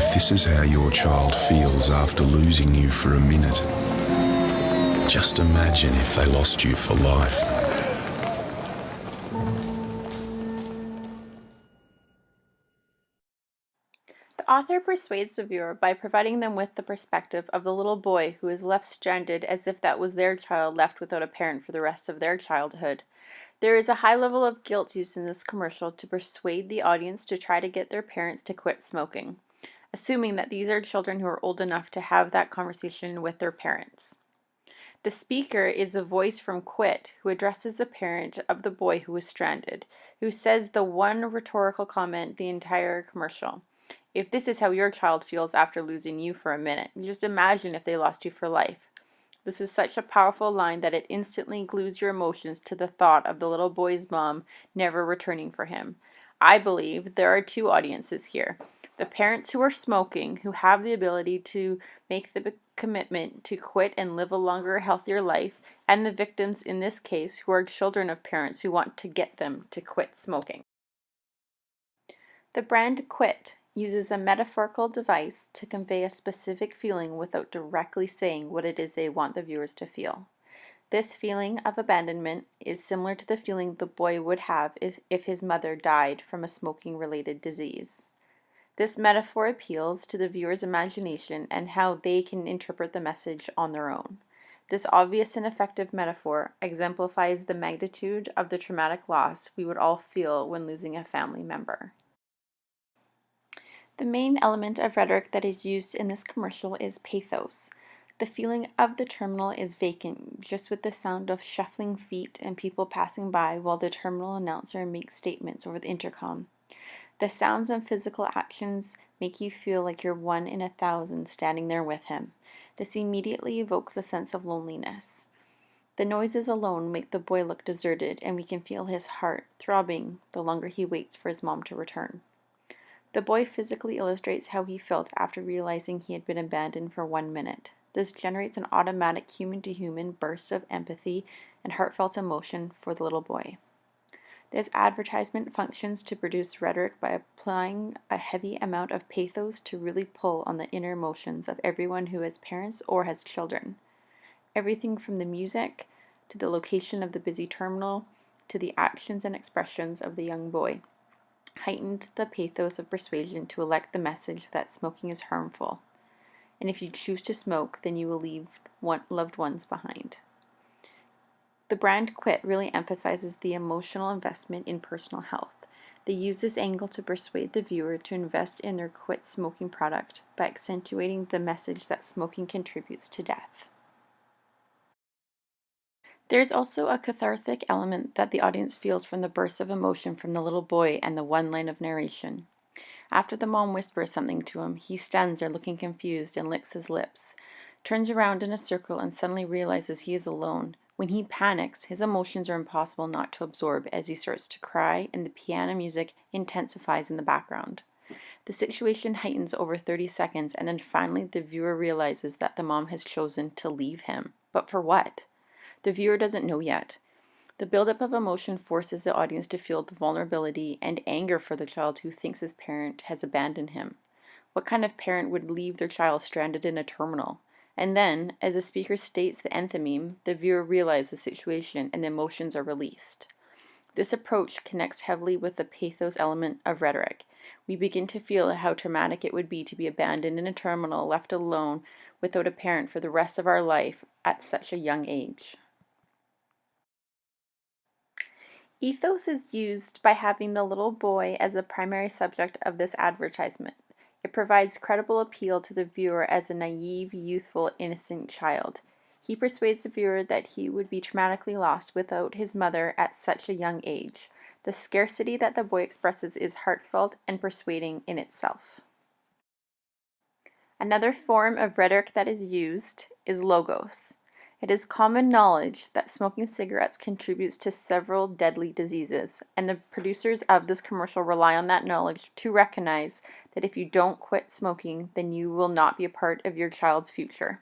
If this is how your child feels after losing you for a minute, just imagine if they lost you for life. The author persuades the viewer by providing them with the perspective of the little boy who is left stranded as if that was their child left without a parent for the rest of their childhood. There is a high level of guilt used in this commercial to persuade the audience to try to get their parents to quit smoking, assuming that these are children who are old enough to have that conversation with their parents. The speaker is a voice from Quit who addresses the parent of the boy who was stranded, who says the one rhetorical comment the entire commercial. If this is how your child feels after losing you for a minute, just imagine if they lost you for life. This is such a powerful line that it instantly glues your emotions to the thought of the little boy's mom never returning for him. I believe there are two audiences here. The parents who are smoking, who have the ability to make the commitment to quit and live a longer, healthier life, and the victims in this case who are children of parents who want to get them to quit smoking. The brand Quit uses a metaphorical device to convey a specific feeling without directly saying what it is they want the viewers to feel. This feeling of abandonment is similar to the feeling the boy would have if his mother died from a smoking-related disease. This metaphor appeals to the viewer's imagination and how they can interpret the message on their own. This obvious and effective metaphor exemplifies the magnitude of the traumatic loss we would all feel when losing a family member. The main element of rhetoric that is used in this commercial is pathos. The feeling of the terminal is vacant, just with the sound of shuffling feet and people passing by while the terminal announcer makes statements over the intercom. The sounds and physical actions make you feel like you're one in 1,000 standing there with him. This immediately evokes a sense of loneliness. The noises alone make the boy look deserted, and we can feel his heart throbbing the longer he waits for his mom to return. The boy physically illustrates how he felt after realizing he had been abandoned for 1 minute. This generates an automatic human-to-human burst of empathy and heartfelt emotion for the little boy. This advertisement functions to produce rhetoric by applying a heavy amount of pathos to really pull on the inner emotions of everyone who has parents or has children. Everything from the music, to the location of the busy terminal, to the actions and expressions of the young boy, heightened the pathos of persuasion to elect the message that smoking is harmful. And if you choose to smoke, then you will leave loved ones behind. The brand Quit really emphasizes the emotional investment in personal health. They use this angle to persuade the viewer to invest in their quit smoking product by accentuating the message that smoking contributes to death. There is also a cathartic element that the audience feels from the burst of emotion from the little boy and the one line of narration. After the mom whispers something to him, he stands there looking confused and licks his lips, turns around in a circle and suddenly realizes he is alone. When he panics, his emotions are impossible not to absorb as he starts to cry and the piano music intensifies in the background. The situation heightens over 30 seconds and then finally the viewer realizes that the mom has chosen to leave him. But for what? The viewer doesn't know yet. The buildup of emotion forces the audience to feel the vulnerability and anger for the child who thinks his parent has abandoned him. What kind of parent would leave their child stranded in a terminal? And then, as the speaker states the enthymeme, the viewer realizes the situation and the emotions are released. This approach connects heavily with the pathos element of rhetoric. We begin to feel how traumatic it would be to be abandoned in a terminal, left alone without a parent for the rest of our life at such a young age. Ethos is used by having the little boy as a primary subject of this advertisement. It provides credible appeal to the viewer as a naive, youthful, innocent child. He persuades the viewer that he would be traumatically lost without his mother at such a young age. The scarcity that the boy expresses is heartfelt and persuading in itself. Another form of rhetoric that is used is logos. It is common knowledge that smoking cigarettes contributes to several deadly diseases, and the producers of this commercial rely on that knowledge to recognize that if you don't quit smoking, then you will not be a part of your child's future.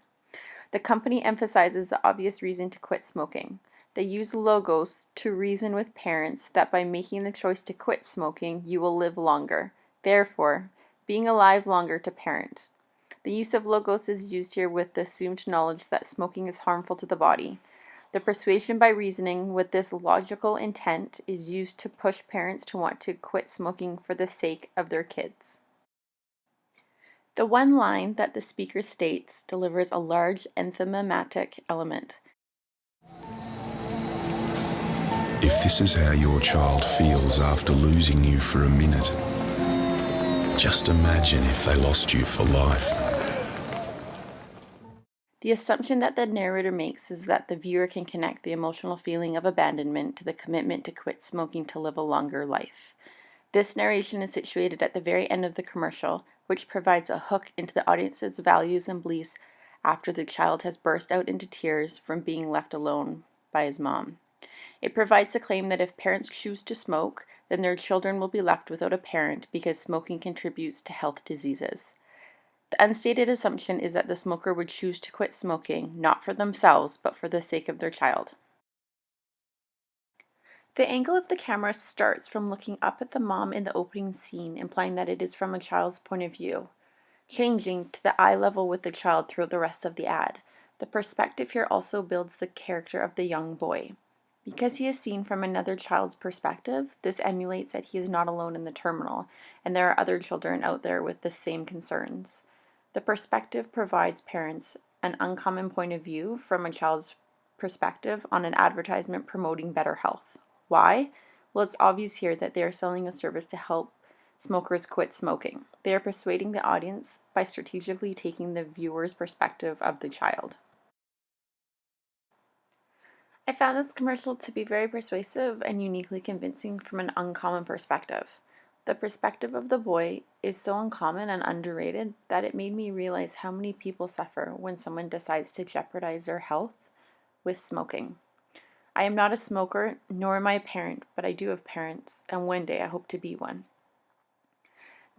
The company emphasizes the obvious reason to quit smoking. They use logos to reason with parents that by making the choice to quit smoking, you will live longer. Therefore, being alive longer to parent. The use of logos is used here with the assumed knowledge that smoking is harmful to the body. The persuasion by reasoning with this logical intent is used to push parents to want to quit smoking for the sake of their kids. The one line that the speaker states delivers a large enthymematic element. If this is how your child feels after losing you for a minute, just imagine if they lost you for life. The assumption that the narrator makes is that the viewer can connect the emotional feeling of abandonment to the commitment to quit smoking to live a longer life. This narration is situated at the very end of the commercial, which provides a hook into the audience's values and beliefs after the child has burst out into tears from being left alone by his mom. It provides a claim that if parents choose to smoke, then their children will be left without a parent because smoking contributes to health diseases. The unstated assumption is that the smoker would choose to quit smoking, not for themselves, but for the sake of their child. The angle of the camera starts from looking up at the mom in the opening scene, implying that it is from a child's point of view, changing to the eye level with the child throughout the rest of the ad. The perspective here also builds the character of the young boy. Because he is seen from another child's perspective, this emulates that he is not alone in the terminal, and there are other children out there with the same concerns. The perspective provides parents an uncommon point of view from a child's perspective on an advertisement promoting better health. Why? Well, it's obvious here that they are selling a service to help smokers quit smoking. They are persuading the audience by strategically taking the viewer's perspective of the child. I found this commercial to be very persuasive and uniquely convincing from an uncommon perspective. The perspective of the boy is so uncommon and underrated that it made me realize how many people suffer when someone decides to jeopardize their health with smoking. I am not a smoker, nor am I a parent, but I do have parents, and one day I hope to be one.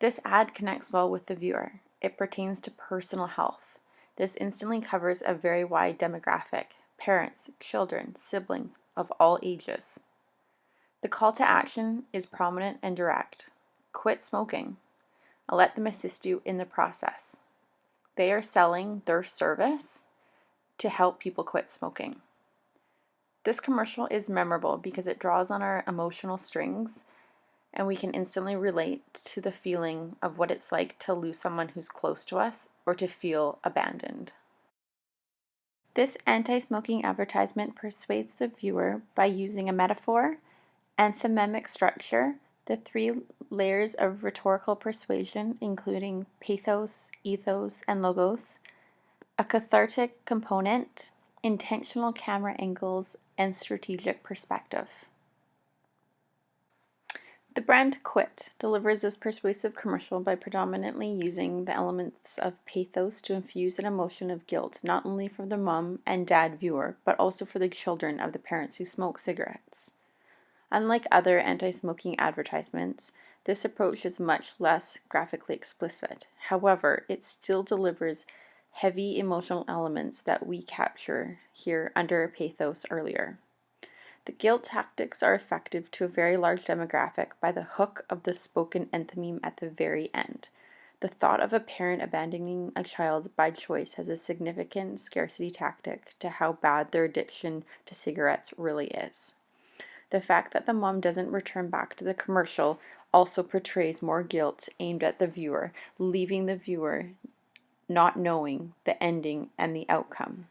This ad connects well with the viewer. It pertains to personal health. This instantly covers a very wide demographic: parents, children, siblings of all ages. The call to action is prominent and direct. Quit smoking. Let them assist you in the process. They are selling their service to help people quit smoking. This commercial is memorable because it draws on our emotional strings, and we can instantly relate to the feeling of what it's like to lose someone who's close to us or to feel abandoned. This anti-smoking advertisement persuades the viewer by using a metaphor, enthymemic structure, the three layers of rhetorical persuasion, including pathos, ethos, and logos, a cathartic component, intentional camera angles, and strategic perspective. The brand Quit delivers this persuasive commercial by predominantly using the elements of pathos to infuse an emotion of guilt, not only for the mom and dad viewer, but also for the children of the parents who smoke cigarettes. Unlike other anti-smoking advertisements, this approach is much less graphically explicit. However, it still delivers heavy emotional elements that we capture here under pathos earlier. The guilt tactics are effective to a very large demographic by the hook of the spoken enthymeme at the very end. The thought of a parent abandoning a child by choice has a significant scarcity tactic to how bad their addiction to cigarettes really is. The fact that the mom doesn't return back to the commercial also portrays more guilt aimed at the viewer, leaving the viewer not knowing the ending and the outcome.